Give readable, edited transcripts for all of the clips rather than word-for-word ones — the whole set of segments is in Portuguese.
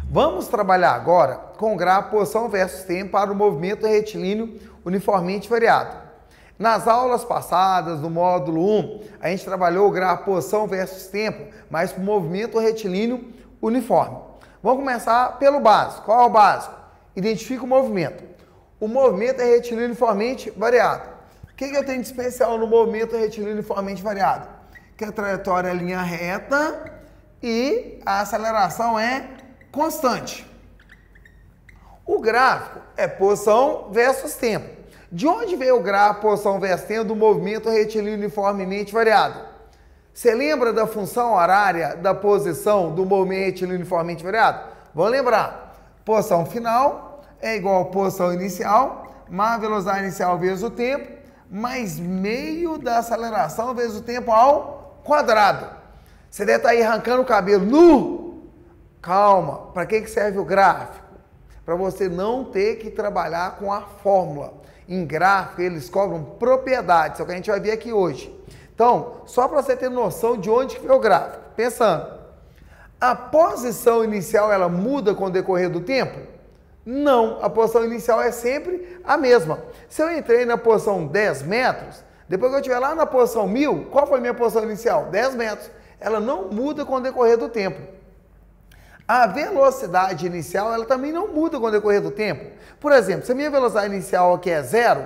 Vamos trabalhar agora com o gráfico posição versus tempo para o movimento retilíneo uniformemente variado. Nas aulas passadas, no módulo 1, a gente trabalhou o gráfico posição versus tempo, mas para o movimento retilíneo uniforme. Vamos começar pelo básico. Qual é o básico? Identifica o movimento. O movimento é retilíneo uniformemente variado. O que eu tenho de especial no movimento retilíneo uniformemente variado? Que a trajetória é linha reta e a aceleração é constante. O gráfico é posição versus tempo. De onde veio o gráfico posição versus tempo do movimento retilíneo uniformemente variado? Você lembra da função horária da posição do movimento retilíneo uniformemente variado? Vamos lembrar. Posição final é igual a posição inicial, mais a velocidade inicial vezes o tempo, mais meio da aceleração vezes o tempo ao quadrado. Você deve estar aí arrancando o cabelo nu. Calma, para que serve o gráfico? Para você não ter que trabalhar com a fórmula. Em gráfico, eles cobram propriedades, é o que a gente vai ver aqui hoje. Então, só para você ter noção de onde que veio o gráfico. Pensando, a posição inicial, ela muda com o decorrer do tempo? Não, a posição inicial é sempre a mesma. Se eu entrei na posição 10 metros, depois que eu estiver lá na posição 1000, qual foi a minha posição inicial? 10 metros. Ela não muda com o decorrer do tempo. A velocidade inicial, ela também não muda com o decorrer do tempo. Por exemplo, se a minha velocidade inicial aqui é 0,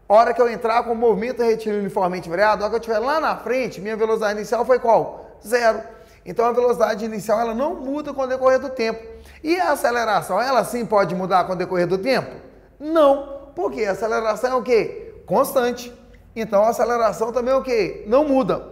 a hora que eu entrar com o movimento retilíneo uniformemente variado, a hora que eu estiver lá na frente, minha velocidade inicial foi qual? 0. Então a velocidade inicial, ela não muda com o decorrer do tempo. E a aceleração, ela sim pode mudar com o decorrer do tempo? Não, porque a aceleração é o quê? Constante. Então a aceleração também é o quê? Não muda.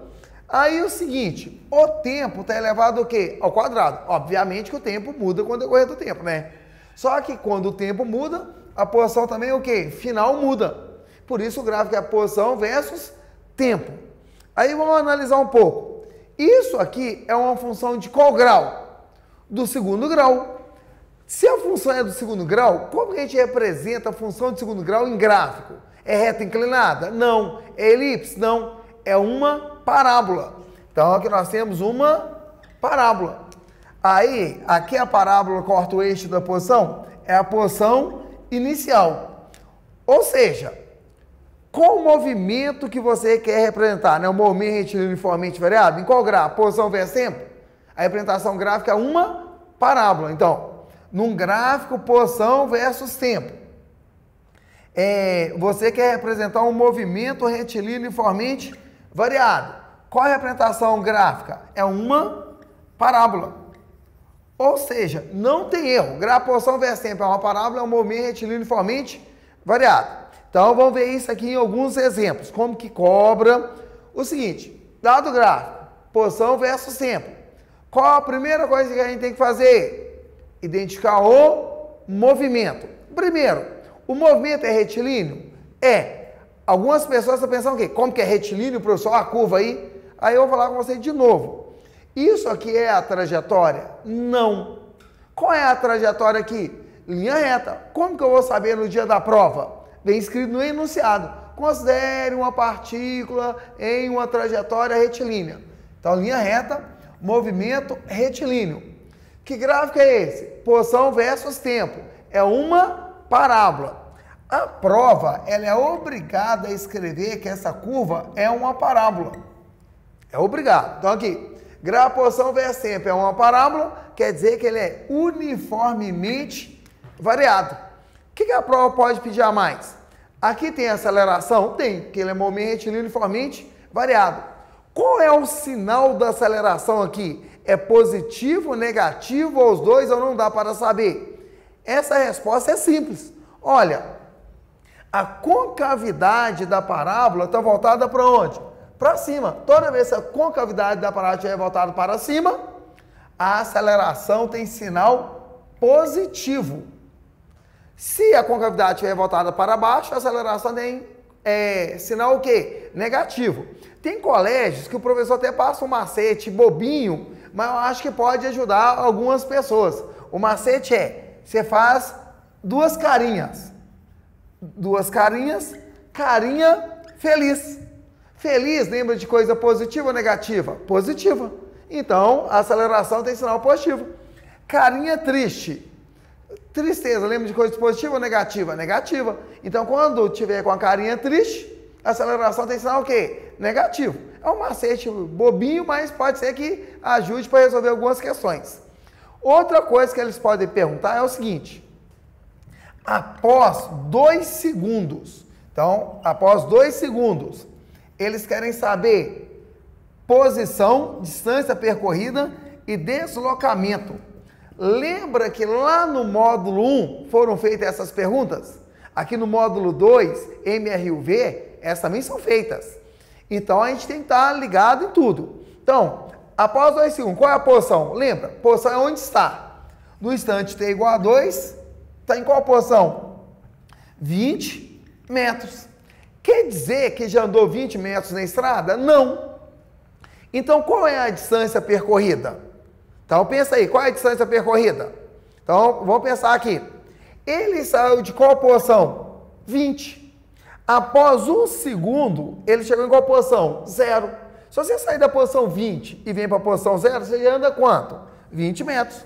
Aí o seguinte, o tempo está elevado ao quê? Ao quadrado. Obviamente que o tempo muda com o decorrer do tempo, né? Só que quando o tempo muda, a posição também é o quê? Final muda. Por isso o gráfico é a posição versus tempo. Aí vamos analisar um pouco. Isso aqui é uma função de qual grau? Do segundo grau. Se a função é do segundo grau, como que a gente representa a função de segundo grau em gráfico? É reta inclinada? Não. É elipse? Não. É uma parábola. Então aqui nós temos uma parábola. Aí, aqui a parábola corta o eixo da posição, é a posição inicial. Ou seja, qual o movimento que você quer representar? Né? O movimento retilíneo uniformemente variado? Em qual gráfico? Posição versus tempo? A representação gráfica é uma parábola. Então, num gráfico, posição versus tempo. Você quer representar um movimento retilíneo uniformemente variado. Qual é a representação gráfica? É uma parábola. Ou seja, não tem erro. Gráfico posição versus tempo é uma parábola, é um movimento retilíneo uniformemente variado. Então, vamos ver isso aqui em alguns exemplos. Como que cobra o seguinte, dado o gráfico, posição versus tempo. Qual a primeira coisa que a gente tem que fazer? Identificar o movimento. Primeiro, o movimento é retilíneo? É. Algumas pessoas estão pensando o quê? Como que é retilíneo, professor? A curva aí? Aí eu vou falar com você de novo. Isso aqui é a trajetória? Não. Qual é a trajetória aqui? Linha reta. Como que eu vou saber no dia da prova? Vem escrito no enunciado. Considere uma partícula em uma trajetória retilínea. Então, linha reta, movimento retilíneo. Que gráfico é esse? Posição versus tempo. É uma parábola. A prova, ela é obrigada a escrever que essa curva é uma parábola. É obrigado. Então aqui, gráfico posição versus tempo é uma parábola, quer dizer que ele é uniformemente variado. O que a prova pode pedir a mais? Aqui tem aceleração? Tem, porque ele é movimento retilíneo uniformemente variado. Qual é o sinal da aceleração aqui? É positivo, negativo ou os dois ou não dá para saber? Essa resposta é simples. Olha, a concavidade da parábola está voltada para onde? Para cima. Toda vez que a concavidade da parábola estiver voltada para cima, a aceleração tem sinal positivo. Se a concavidade estiver voltada para baixo, a aceleração tem sinal o quê? Negativo. Tem colégios que o professor até passa um macete bobinho, mas eu acho que pode ajudar algumas pessoas. O macete você faz duas carinhas. Duas carinhas, carinha feliz. Feliz, lembra de coisa positiva ou negativa? Positiva. Então, a aceleração tem sinal positivo. Carinha triste. Tristeza, lembra de coisa positiva ou negativa? Negativa. Então, quando tiver com a carinha triste, a aceleração tem sinal o quê? Negativo. É um macete bobinho, mas pode ser que ajude para resolver algumas questões. Outra coisa que eles podem perguntar é o seguinte. Após 2 segundos, então, após 2 segundos, eles querem saber posição, distância percorrida e deslocamento. Lembra que lá no módulo 1 foram feitas essas perguntas? Aqui no módulo 2, MRUV, essas também são feitas. Então, a gente tem que estar ligado em tudo. Então, após 2 segundos, qual é a posição? Lembra? Posição é onde está. No instante t igual a 2, está em qual posição? 20 metros. Quer dizer que já andou 20 metros na estrada? Não. Então, qual é a distância percorrida? Então, pensa aí, qual é a distância percorrida? Então, vamos pensar aqui. Ele saiu de qual posição? 20. Após 1 segundo, ele chegou em qual posição? 0. Se você sair da posição 20 e vem para a posição 0, você anda quanto? 20 metros.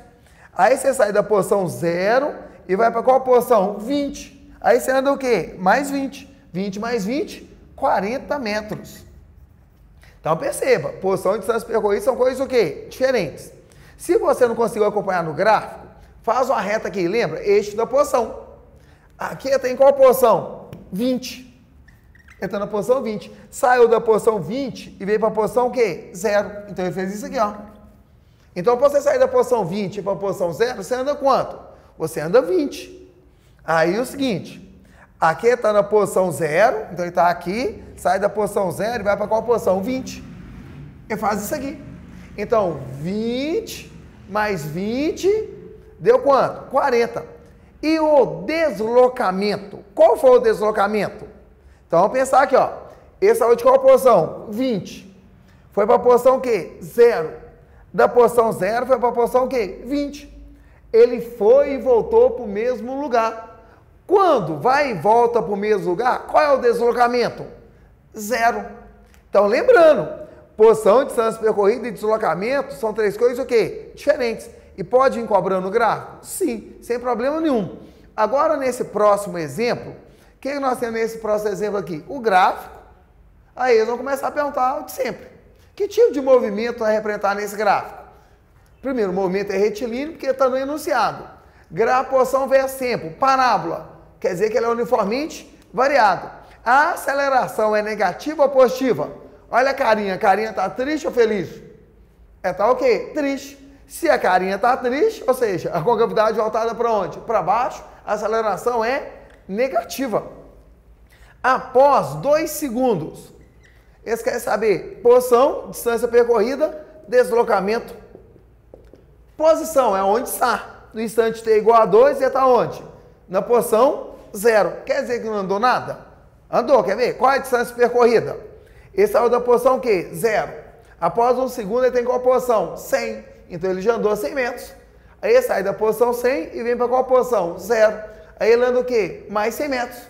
Aí você sai da posição 0 e vai para qual posição? 20. Aí você anda o quê? Mais 20. 20 mais 20, 40 metros. Então perceba, posição e distância percorrida são coisas o quê? Diferentes. Se você não conseguiu acompanhar no gráfico, faz uma reta aqui, lembra? Eixo da posição. Aqui tem qual posição? 20. Entra na posição 20. Saiu da posição 20 e veio para a posição o quê? 0. Então ele fez isso aqui, ó. Então, para você sair da posição 20 para a posição 0, você anda quanto? Você anda 20. Aí o seguinte, aqui está na posição 0, então ele está aqui, sai da posição 0 e vai para qual posição? 20. Ele faz isso aqui. Então, 20 mais 20 deu quanto? 40. E o deslocamento? Qual foi o deslocamento? Então, vamos pensar aqui, ó. Esse saiu de qual posição? 20. Foi para a posição o quê? 0. Da posição 0 foi para a posição o quê? 20. Ele foi e voltou para o mesmo lugar. Quando vai e volta para o mesmo lugar, qual é o deslocamento? 0. Então, lembrando, posição, distância percorrida e deslocamento são 3 coisas o quê? Diferentes. E pode ir cobrando o gráfico? Sim, sem problema nenhum. Agora, nesse próximo exemplo, o que nós temos nesse próximo exemplo aqui? O gráfico. Aí eles vão começar a perguntar o de sempre. Que tipo de movimento vai representar nesse gráfico? Primeiro, o movimento é retilíneo, porque está no enunciado. Gráfico, posição versus tempo. Parábola. Quer dizer que ele é uniformemente variado. A aceleração é negativa ou positiva? Olha a carinha está triste ou feliz? Tá o quê? Triste. Se a carinha está triste, ou seja, a concavidade voltada para onde? Para baixo, a aceleração é negativa. Após 2 segundos, eles querem saber posição, distância percorrida, deslocamento. Posição é onde está. No instante t igual a 2, você está onde? Na posição 0. Quer dizer que não andou nada? Andou, quer ver? Qual é a distância percorrida? Ele saiu da posição o quê? 0. Após 1 segundo, ele tem qual posição? 100. Então ele já andou 100 metros. Aí ele sai da posição 100 e vem para qual posição? 0. Aí ele anda o quê? Mais 100 metros.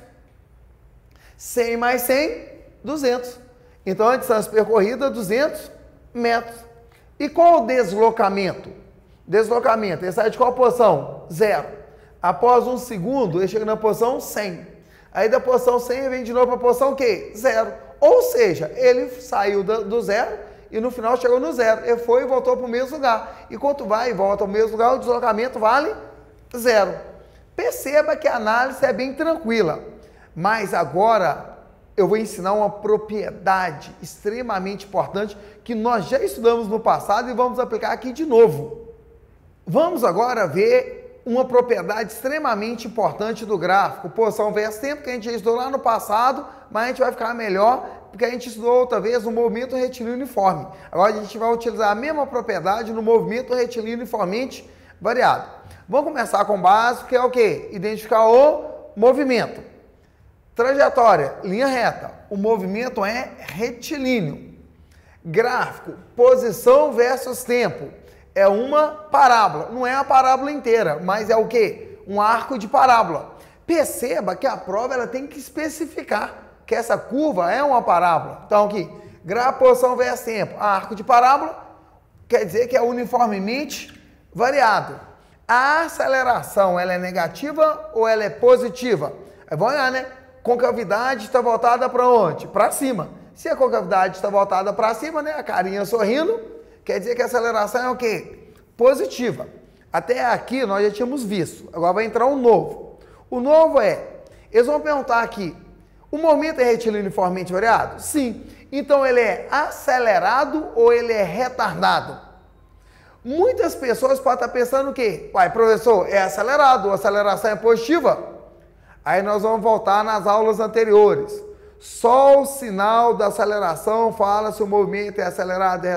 100 mais 100, 200. Então a distância percorrida, 200 metros. E qual o deslocamento? Deslocamento, ele sai de qual posição? 0. Após 1 segundo, ele chega na posição 100. Aí da posição 100, ele vem de novo para a posição o quê? 0. Ou seja, ele saiu do 0 e no final chegou no 0. Ele foi e voltou para o mesmo lugar. E quando vai e volta ao mesmo lugar, o deslocamento vale 0. Perceba que a análise é bem tranquila. Mas agora eu vou ensinar uma propriedade extremamente importante que nós já estudamos no passado e vamos aplicar aqui de novo. Vamos agora ver uma propriedade extremamente importante do gráfico, posição versus tempo, que a gente já estudou lá no passado, mas a gente vai ficar melhor porque a gente estudou outra vez o movimento retilíneo uniforme. Agora a gente vai utilizar a mesma propriedade no movimento retilíneo uniformemente variado. Vamos começar com o básico, que é o quê? Identificar o movimento. Trajetória, linha reta. O movimento é retilíneo. Gráfico, posição versus tempo. É uma parábola. Não é a parábola inteira, mas é o quê? Um arco de parábola. Perceba que a prova ela tem que especificar. que essa curva é uma parábola. Então aqui, grafo posição versus tempo, arco de parábola, quer dizer que é uniformemente variado. A aceleração, ela é negativa ou ela é positiva? Aí vamos olhar, né? Concavidade está voltada para onde? Para cima. Se a concavidade está voltada para cima, né? A carinha sorrindo, quer dizer que a aceleração é o quê? Positiva. Até aqui nós já tínhamos visto. Agora vai entrar um novo. O novo eles vão perguntar aqui, o movimento é retilíneo uniformemente variado? Sim. Então ele é acelerado ou ele é retardado? Muitas pessoas podem estar pensando o quê? Uai, professor, é acelerado, a aceleração é positiva? Aí nós vamos voltar nas aulas anteriores. Só o sinal da aceleração fala se o movimento é acelerado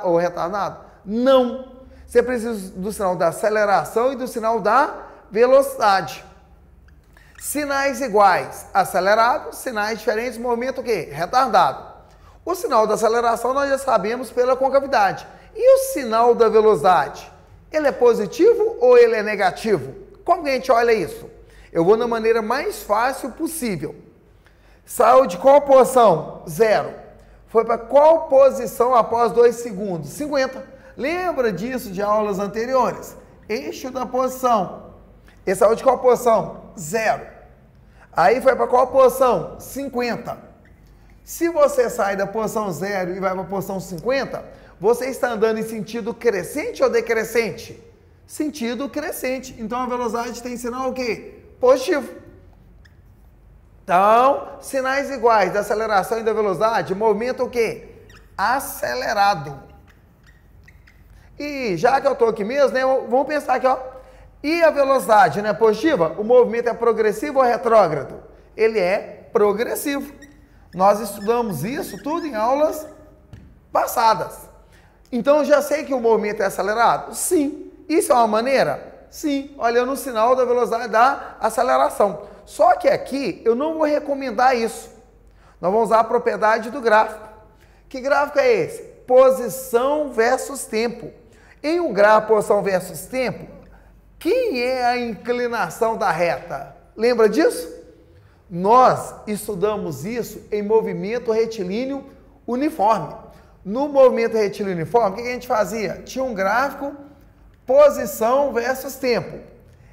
ou retardado? Não. Você precisa do sinal da aceleração e do sinal da velocidade. Sinais iguais, acelerado, sinais diferentes, movimento o quê? Retardado. O sinal da aceleração nós já sabemos pela concavidade. E o sinal da velocidade? Ele é positivo ou ele é negativo? Como que a gente olha isso? Eu vou da maneira mais fácil possível. Saiu de qual posição? 0. Foi para qual posição após 2 segundos? 50. Lembra disso de aulas anteriores? Eixo da posição. Ele saiu de qual posição? 0. Aí foi para qual posição? 50. Se você sai da posição 0 e vai para a posição 50, você está andando em sentido crescente ou decrescente? Sentido crescente. Então a velocidade tem sinal o quê? Positivo. Então, sinais iguais da aceleração e da velocidade, movimento o quê? Acelerado. E já que eu estou aqui mesmo, né, vamos pensar aqui, ó. E a velocidade, não é positiva? O movimento é progressivo ou retrógrado? Ele é progressivo. Nós estudamos isso tudo em aulas passadas. Então, eu já sei que o movimento é acelerado? Sim. Isso é uma maneira? Sim. Olhando o sinal da velocidade da aceleração. Só que aqui eu não vou recomendar isso. Nós vamos usar a propriedade do gráfico. Que gráfico é esse? Posição versus tempo. Em um gráfico posição versus tempo, quem é a inclinação da reta? Lembra disso? Nós estudamos isso em movimento retilíneo uniforme. No movimento retilíneo uniforme, o que a gente fazia? Tinha um gráfico, posição versus tempo.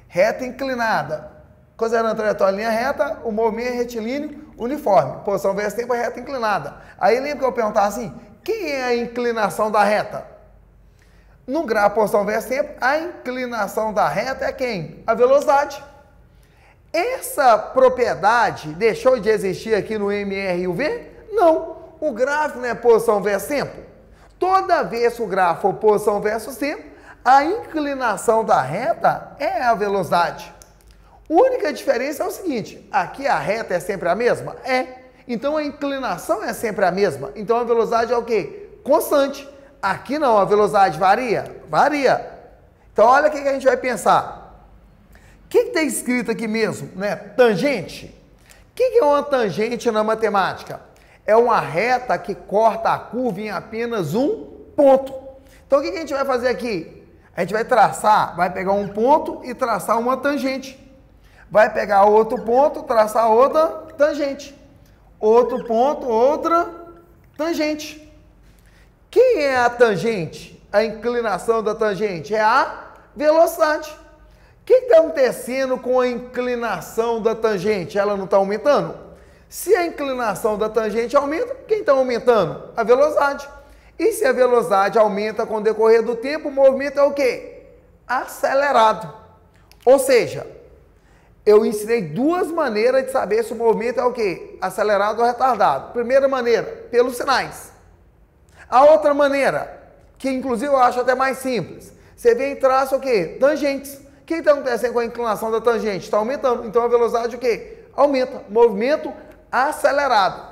Reta inclinada. Considerando a trajetória em linha reta, o movimento é retilíneo uniforme. Posição versus tempo é reta inclinada. Aí lembra que eu perguntava assim, quem é a inclinação da reta? No gráfico posição versus tempo, a inclinação da reta é quem? A velocidade. Essa propriedade deixou de existir aqui no MR e o V? Não. O gráfico não é posição versus tempo. Toda vez que o gráfico for posição versus tempo, a inclinação da reta é a velocidade. A única diferença é o seguinte, aqui a reta é sempre a mesma? É. Então a inclinação é sempre a mesma. Então a velocidade é o quê? Constante. Aqui não, a velocidade varia? Varia. Então olha o que a gente vai pensar. O que está escrito aqui mesmo, né? Tangente. O que é uma tangente na matemática? É uma reta que corta a curva em apenas um ponto. Então o que a gente vai fazer aqui? A gente vai traçar, vai pegar um ponto e traçar uma tangente. Vai pegar outro ponto, traçar outra tangente. Outro ponto, outra tangente. Quem é a tangente? A inclinação da tangente é a velocidade. O que está acontecendo com a inclinação da tangente? Ela não está aumentando? Se a inclinação da tangente aumenta, quem está aumentando? A velocidade. E se a velocidade aumenta com o decorrer do tempo, o movimento é o quê? Acelerado. Ou seja, eu ensinei duas maneiras de saber se o movimento é o quê? Acelerado ou retardado. Primeira maneira, pelos sinais. A outra maneira, que inclusive eu acho até mais simples, você vem e traça o quê? Tangentes. O que está acontecendo com a inclinação da tangente? Está aumentando. Então a velocidade o quê? Aumenta. Movimento acelerado.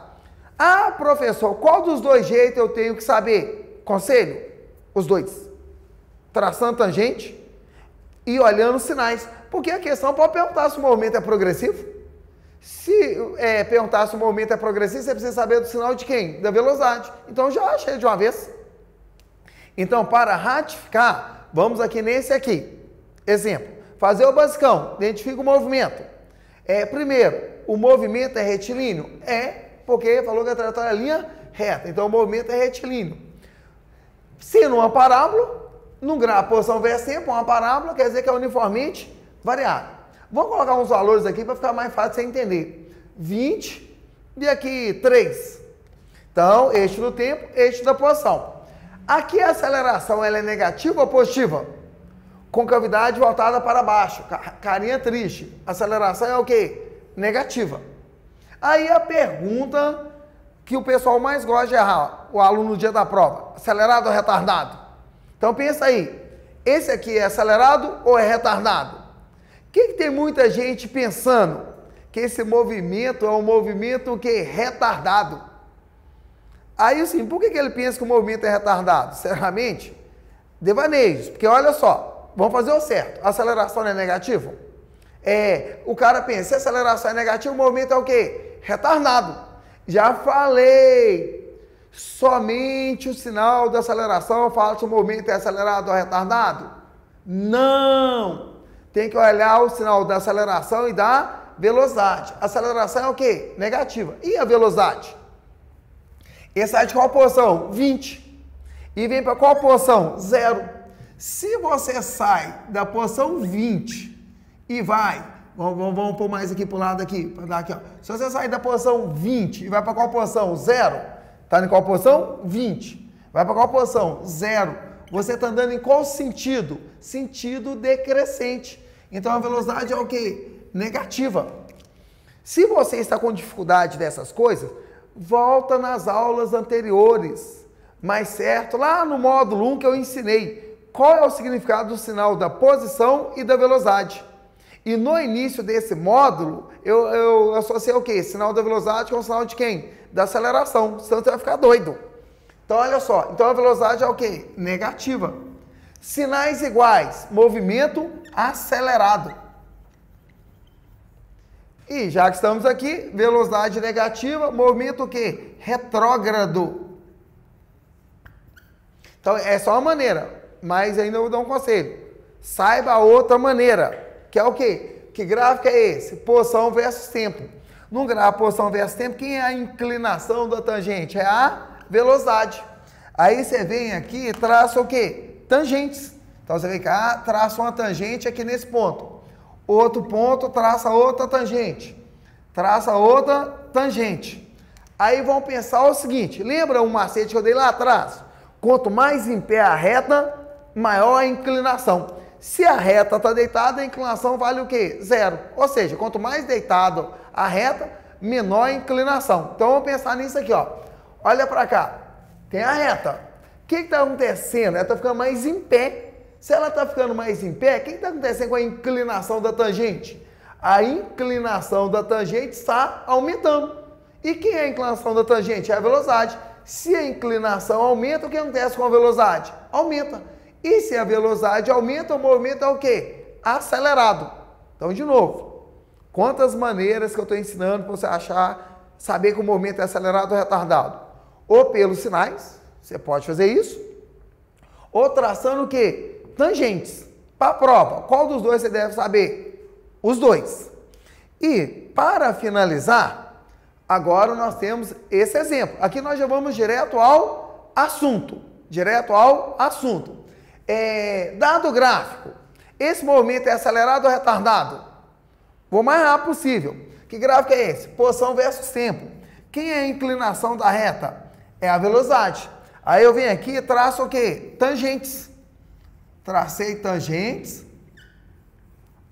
Ah, professor, qual dos dois jeitos eu tenho que saber? Conselho? Os dois. Traçando tangente e olhando os sinais. Porque a questão pode perguntar se o movimento é progressivo. Se perguntar se o movimento é progressivo, você precisa saber do sinal de quem? Da velocidade. Então já achei de uma vez. Então, para ratificar, vamos aqui nesse aqui. Exemplo, fazer o basicão, identifica o movimento. Primeiro, o movimento é retilíneo? É porque falou que a trajetória é linha reta, então o movimento é retilíneo. Se numa parábola, num gráfico posição versus tempo, uma parábola quer dizer que é uniformemente variável. Vamos colocar uns valores aqui para ficar mais fácil de você entender. 20 e aqui 3. Então, eixo do tempo, eixo da posição. Aqui a aceleração ela é negativa ou positiva? Concavidade voltada para baixo, carinha triste. Aceleração é o quê? Negativa. Aí a pergunta que o pessoal mais gosta de errar, o aluno no dia da prova, acelerado ou retardado? Então pensa aí, esse aqui é acelerado ou é retardado? O que tem muita gente pensando? Que esse movimento é um movimento que retardado. Aí assim, por que ele pensa que o movimento é retardado? Sinceramente, devaneios, porque olha só, vamos fazer o certo, a aceleração não é negativa? O cara pensa, se a aceleração é negativa, o movimento é o quê? Retardado. Já falei, somente o sinal da aceleração fala se o movimento é acelerado ou retardado? Não! Tem que olhar o sinal da aceleração e da velocidade. A aceleração é o quê? Negativa. E a velocidade? Ele sai de qual posição? 20. E vem para qual posição? 0. Se você sai da posição 20 e vai, vamos pôr mais aqui para o lado aqui, para dar aqui, ó. Se você sair da posição 20 e vai para qual posição? 0. Está em qual posição? 20. Vai para qual posição? 0. Você está andando em qual sentido? Sentido decrescente. Então a velocidade é o quê? Negativa. Se você está com dificuldade dessas coisas, volta nas aulas anteriores. Mais certo, lá no módulo 1 que eu ensinei, qual é o significado do sinal da posição e da velocidade. E no início desse módulo, eu associei o quê? Sinal da velocidade com o sinal de quem? Da aceleração, senão você vai ficar doido. Então, olha só, então a velocidade é o quê? Negativa. Sinais iguais, movimento acelerado. E já que estamos aqui, velocidade negativa, movimento o quê? Retrógrado. Então, é só uma maneira, mas ainda eu vou dar um conselho. Saiba a outra maneira, que é o quê? Que gráfico é esse? Posição versus tempo. No gráfico posição versus tempo, quem é a inclinação da tangente? É a velocidade. Aí você vem aqui e traça o quê? Tangentes. Então você vem cá, traça uma tangente aqui nesse ponto. Outro ponto, traça outra tangente. Traça outra tangente. Aí vamos pensar o seguinte, lembra um macete que eu dei lá atrás? Quanto mais em pé a reta, maior a inclinação. Se a reta está deitada, a inclinação vale o quê? 0. Ou seja, quanto mais deitado a reta, menor a inclinação. Então vamos pensar nisso aqui, ó. Olha para cá. Tem a reta. O que está acontecendo? Ela está ficando mais em pé. Se ela está ficando mais em pé, o que está acontecendo com a inclinação da tangente? A inclinação da tangente está aumentando. E quem é a inclinação da tangente? É a velocidade. Se a inclinação aumenta, o que acontece com a velocidade? Aumenta. E se a velocidade aumenta, o movimento é o quê? Acelerado. Então, de novo, quantas maneiras que eu estou ensinando para você saber que o movimento é acelerado ou retardado? Ou pelos sinais, você pode fazer isso, ou traçando o quê? Tangentes. Para a prova, qual dos dois você deve saber? Os dois. E, para finalizar, agora nós temos esse exemplo. Aqui nós já vamos direto ao assunto. Direto ao assunto. Dado o gráfico, esse movimento é acelerado ou retardado? Vou mais rápido possível. Que gráfico é esse? Posição versus tempo. Quem é a inclinação da reta? É a velocidade. Aí eu venho aqui e traço o quê? Tangentes. Tracei tangentes.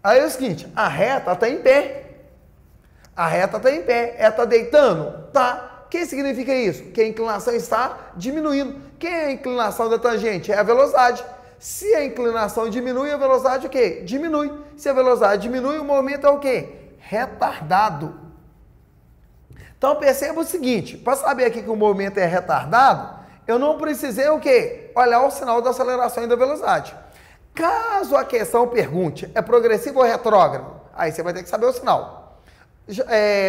Aí é o seguinte, a reta está em pé. A reta está em pé. Ela está deitando? Tá. O que significa isso? Que a inclinação está diminuindo. Quem é a inclinação da tangente? É a velocidade. Se a inclinação diminui, a velocidade o quê? Diminui. Se a velocidade diminui, o movimento é o quê? Retardado. Então perceba o seguinte, para saber aqui que o movimento é retardado, eu não precisei o quê? Olhar o sinal da aceleração e da velocidade. Caso a questão pergunte, é progressivo ou retrógrado? Aí você vai ter que saber o sinal.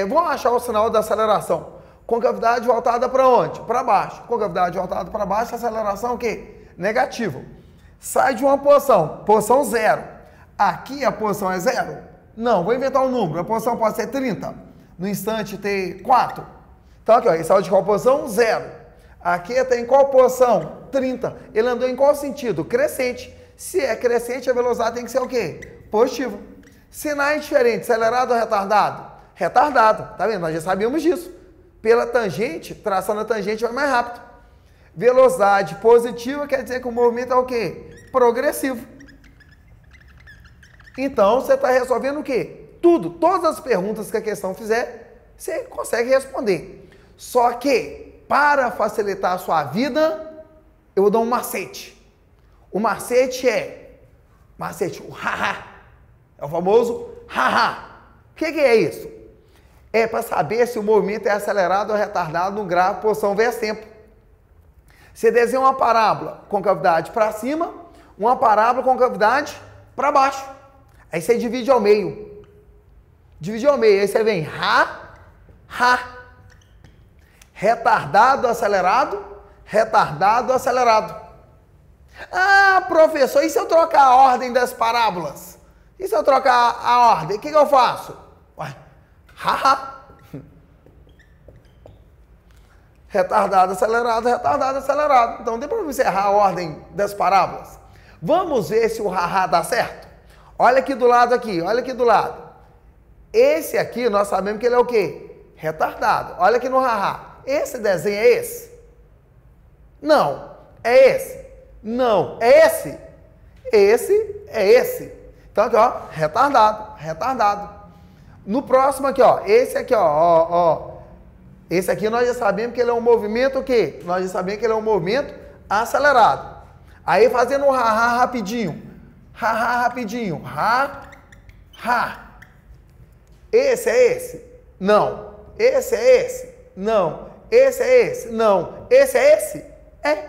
Vamos achar o sinal da aceleração. Concavidade voltada para onde? Para baixo. Concavidade voltada para baixo, aceleração o quê? Negativo. Sai de uma posição 0. Aqui a posição é 0? Não, vou inventar um número. A posição pode ser 30. No instante T4. Então aqui, ó, ele saiu de qual posição? 0. Aqui está em qual posição? 30. Ele andou em qual sentido? Crescente. Se é crescente, a velocidade tem que ser o quê? Positiva. Sinais diferentes, acelerado ou retardado? Retardado, tá vendo? Nós já sabíamos disso. Pela tangente, traçando a tangente vai mais rápido. Velocidade positiva quer dizer que o movimento é o quê? Progressivo. Então, você está resolvendo o quê? Tudo, todas as perguntas que a questão fizer, você consegue responder. Só que, para facilitar a sua vida, eu vou dar um macete. O macete é, o haha. É o famoso haha. O que é isso? É para saber se o movimento é acelerado ou retardado no gráfico posição versus tempo. Você desenha uma parábola com cavidade para cima, uma parábola com cavidade para baixo. Aí você divide ao meio. Divide ao meio. Aí você vem ha. Retardado, acelerado. Retardado, acelerado. Ah, professor, e se eu trocar a ordem das parábolas? E se eu trocar a ordem? O que eu faço? Ué, ha. Retardado, acelerado, retardado, acelerado. Então, tem para você errar a ordem das parábolas. Vamos ver se o haha dá certo? Olha aqui do lado aqui, olha aqui do lado. Esse aqui, nós sabemos que ele é o quê? Retardado. Olha aqui no haha. Esse desenho é esse? Não. É esse? Não. É esse? Esse é esse. Então, aqui, ó, retardado. No próximo aqui, ó, esse aqui, ó. Esse aqui nós já sabemos que ele é um movimento o quê? Nós já sabemos que ele é um movimento acelerado. Aí fazendo um ha rapidinho. Ha rapidinho. Ha. Esse é esse? Não. Esse é esse? Não. Esse é esse? Não. Esse é esse? É.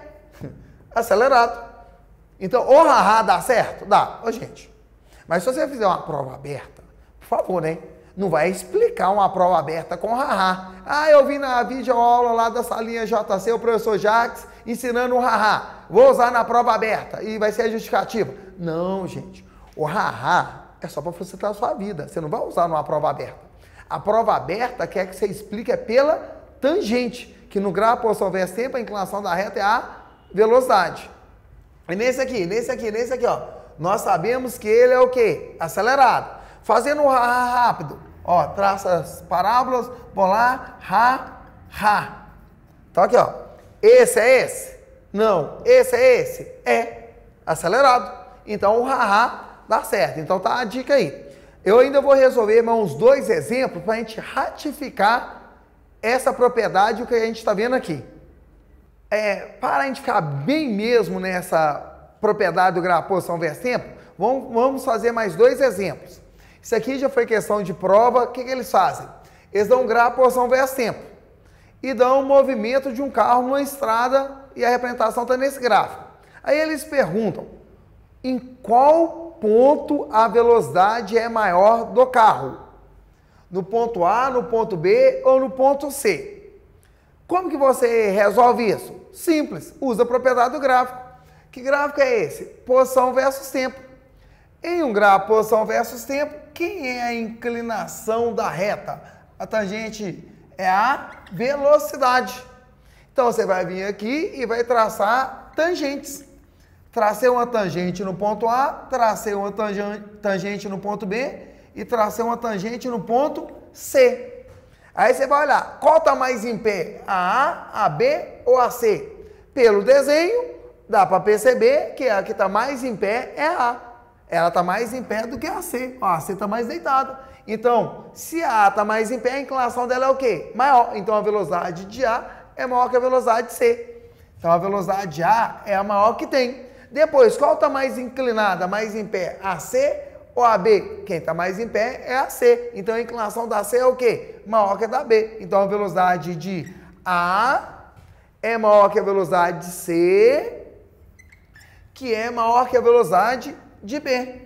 Acelerado. Então, o ha dá certo? Dá. Ô, gente. Mas se você fizer uma prova aberta, por favor, né? Não vai explicar uma prova aberta com haha. Ah, eu vi na videoaula lá da salinha JC, o professor Jacques, ensinando o haha. Vou usar na prova aberta e vai ser a justificativa. Não, gente. O haha é só para facilitar a sua vida. Você não vai usar numa prova aberta. A prova aberta quer que você explique pela tangente, que no gráfico posição versus tempo, a inclinação da reta é a velocidade. E nesse aqui, ó, nós sabemos que ele é o quê? Acelerado. Fazendo um haha rápido. Ó, traça as parábolas, vou lá, ha. Então aqui, ó. Esse é esse? Não. Esse é esse? É. Acelerado. Então o haha dá certo. Então tá a dica aí. Eu ainda vou resolver mais uns 2 exemplos para a gente ratificar essa propriedade, o que a gente está vendo aqui. Para a gente ficar bem mesmo nessa propriedade do gráfico posição versus tempo, vamos fazer mais 2 exemplos. Isso aqui já foi questão de prova. O que eles fazem? Eles dão um gráfico posição versus tempo e dão um movimento de um carro numa estrada e a representação está nesse gráfico. Aí eles perguntam em qual ponto a velocidade é maior do carro? No ponto A, no ponto B ou no ponto C? Como que você resolve isso? Simples, usa a propriedade do gráfico. Que gráfico é esse? Posição versus tempo. Em um gráfico posição versus tempo, quem é a inclinação da reta? A tangente é a velocidade. Então você vai vir aqui e vai traçar tangentes. Tracei uma tangente no ponto A, tracei uma tangente no ponto B e tracei uma tangente no ponto C. Aí você vai olhar, qual está mais em pé? A A, a B ou a C? Pelo desenho, dá para perceber que a que está mais em pé é a A. Ela está mais em pé do que a C. Ó, a C está mais deitada. Então, se a A está mais em pé, a inclinação dela é o quê? Maior. Então, a velocidade de A é maior que a velocidade de C. Então, a velocidade de A é a maior que tem. Depois, qual está mais inclinada, mais em pé? A C ou a B? Quem está mais em pé é a C. Então, a inclinação da C é o quê? Maior que a da B. Então, a velocidade de A é maior que a velocidade de C, que é maior que a velocidade de B.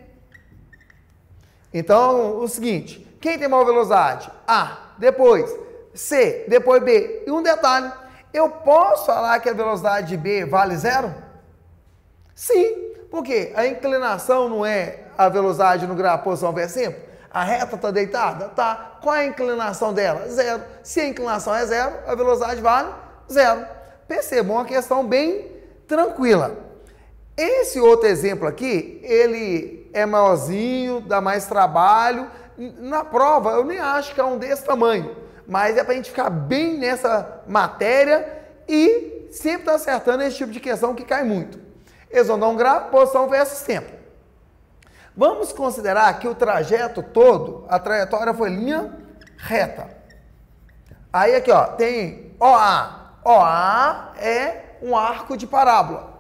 Então, o seguinte, quem tem maior velocidade? A, depois C, depois B. E um detalhe, eu posso falar que a velocidade de B vale 0? Sim, porque a inclinação não é a velocidade no gráfico posição versus tempo. A reta está deitada? Tá. Qual é a inclinação dela? Zero. Se a inclinação é zero, a velocidade vale zero. Percebam, uma questão bem tranquila. Esse outro exemplo aqui, ele é maiorzinho, dá mais trabalho. Na prova, eu nem acho que é um desse tamanho, mas é para a gente ficar bem nessa matéria e sempre estar acertando esse tipo de questão que cai muito. Eles vão dar um gráfico, posição versus tempo. Vamos considerar que o trajeto todo, a trajetória foi linha reta. Aí aqui, ó, tem OA. OA é um arco de parábola.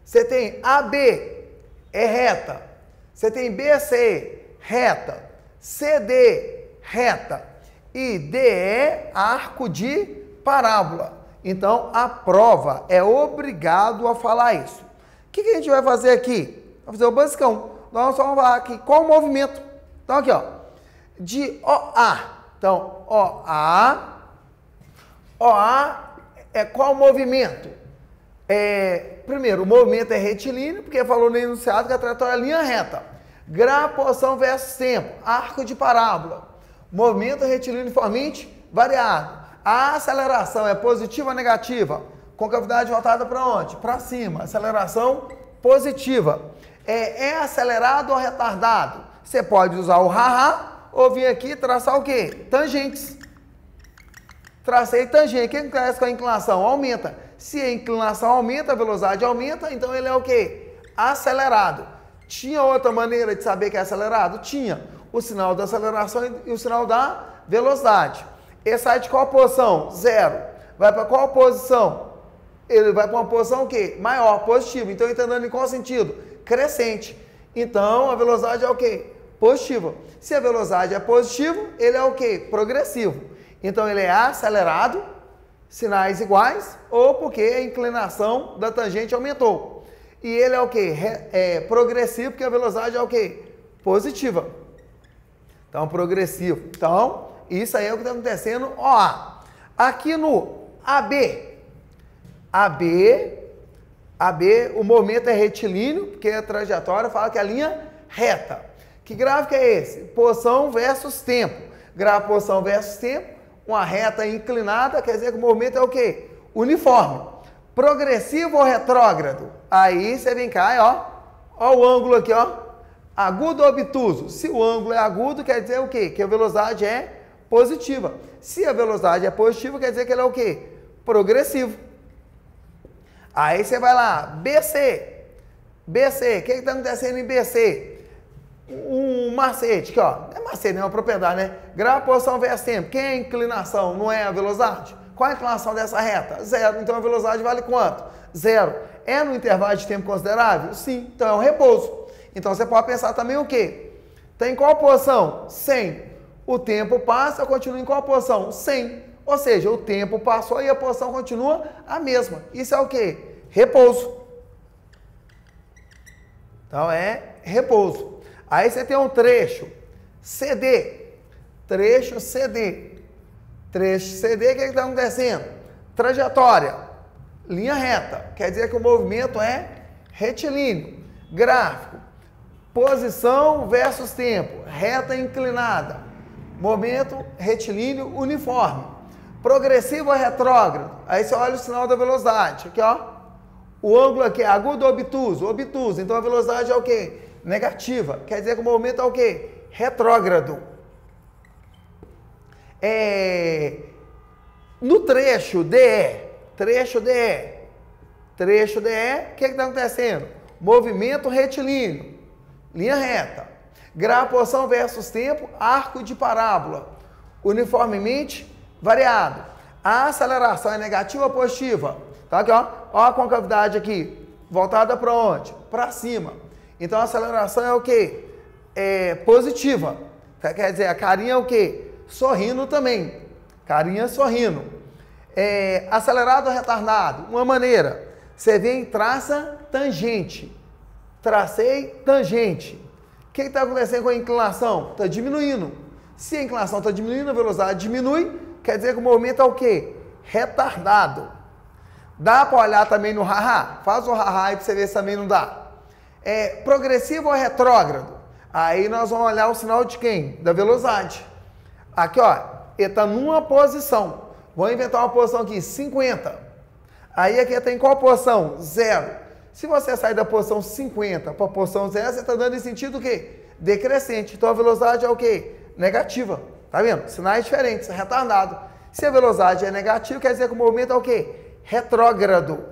Você tem AB, é reta. Você tem BC, reta. CD, reta. E DE, arco de parábola. Então, a prova é obrigado a falar isso. O que a gente vai fazer aqui? Vamos fazer o basicão. Nós vamos falar aqui qual o movimento. Então, aqui, ó. De OA. Então, OA. OA é qual o movimento? Primeiro, o movimento é retilíneo, porque falou no enunciado que a trajetória é linha reta. Grau, posição versus tempo. Arco de parábola. Movimento retilíneo uniformemente variado. A aceleração é positiva ou negativa? Concavidade voltada para onde? Para cima. Aceleração positiva. É acelerado ou retardado? Você pode usar o haha ou vir aqui traçar o quê? Tangentes. Tracei tangente. O que acontece com a inclinação? Aumenta. Se a inclinação aumenta, a velocidade aumenta, então ele é o quê? Acelerado. Tinha outra maneira de saber que é acelerado? Tinha. O sinal da aceleração e o sinal da velocidade. Ele sai de qual posição? Zero. Vai para qual posição? Ele vai para uma posição o quê? Maior, positiva. Então ele está andando em qual sentido? Crescente. Então a velocidade é o quê? Positiva. Se a velocidade é positiva, ele é o quê? Progressivo. Então ele é acelerado, sinais iguais, ou porque a inclinação da tangente aumentou. E ele é o quê? Progressivo, porque a velocidade é o quê? Positiva. Então, progressivo. Então, isso aí é o que está acontecendo. OA. Aqui no AB, o movimento é retilíneo, porque a trajetória fala que é a linha reta. Que gráfico é esse? Posição versus tempo. Gráfico posição versus tempo, uma reta inclinada, quer dizer que o movimento é o quê? Uniforme. Progressivo ou retrógrado? Aí você vem cá, ó o ângulo aqui, ó. Agudo ou obtuso? Se o ângulo é agudo, quer dizer o quê? Que a velocidade é positiva. Se a velocidade é positiva, quer dizer que ele é o quê? Progressivo. Aí você vai lá, BC. BC, o que está acontecendo em BC? Um macete aqui, ó. Não é macete, não é uma propriedade, né? Grau, posição versus tempo. Quem é a inclinação? Não é a velocidade? Qual é a inclinação dessa reta? Zero. Então a velocidade vale quanto? Zero. É no intervalo de tempo considerável? Sim. Então é um repouso. Então você pode pensar também o quê? Está em qual posição? 100. O tempo passa, continua em qual posição? 100. Ou seja, o tempo passou e a posição continua a mesma. Isso é o quê? Repouso. Então é repouso. Aí você tem um trecho CD. Trecho CD. Trecho CD, o que está acontecendo? Trajetória. Linha reta. Quer dizer que o movimento é retilíneo. Gráfico. Posição versus tempo. Reta inclinada. Momento retilíneo uniforme. Progressivo ou retrógrado. Aí você olha o sinal da velocidade. Aqui, ó. O ângulo aqui é agudo ou obtuso? Obtuso. Então a velocidade é o quê? Negativa. Quer dizer que o movimento é o quê? Retrógrado. No trecho DE. Trecho DE. Trecho DE, o que está acontecendo? Movimento retilíneo. Linha reta. Grau, posição versus tempo, arco de parábola. Uniformemente variado. A aceleração é negativa ou positiva? Tá aqui, ó. Ó a concavidade aqui. Voltada para onde? Para cima. Então a aceleração é o quê? É positiva. Quer dizer, a carinha é o quê? Sorrindo também. Carinha sorrindo. Acelerado ou retardado? Uma maneira. Você vem e traça tangente. Tracei tangente. O que está acontecendo com a inclinação? Está diminuindo. Se a inclinação está diminuindo, a velocidade diminui, quer dizer que o movimento é o quê? Retardado. Dá para olhar também no haha? Faz o haha aí para você ver se também não dá. Progressivo ou retrógrado? Aí nós vamos olhar o sinal de quem? Da velocidade. Aqui, ó, ele está numa posição. Vou inventar uma posição aqui, 50. Aí aqui está em qual posição? 0. Se você sair da posição 50 para a posição 0, você está dando em sentido o quê? Decrescente. Então a velocidade é o quê? Negativa. Tá vendo? Sinais diferentes, retardado. Se a velocidade é negativa, quer dizer que o movimento é o quê? Retrógrado.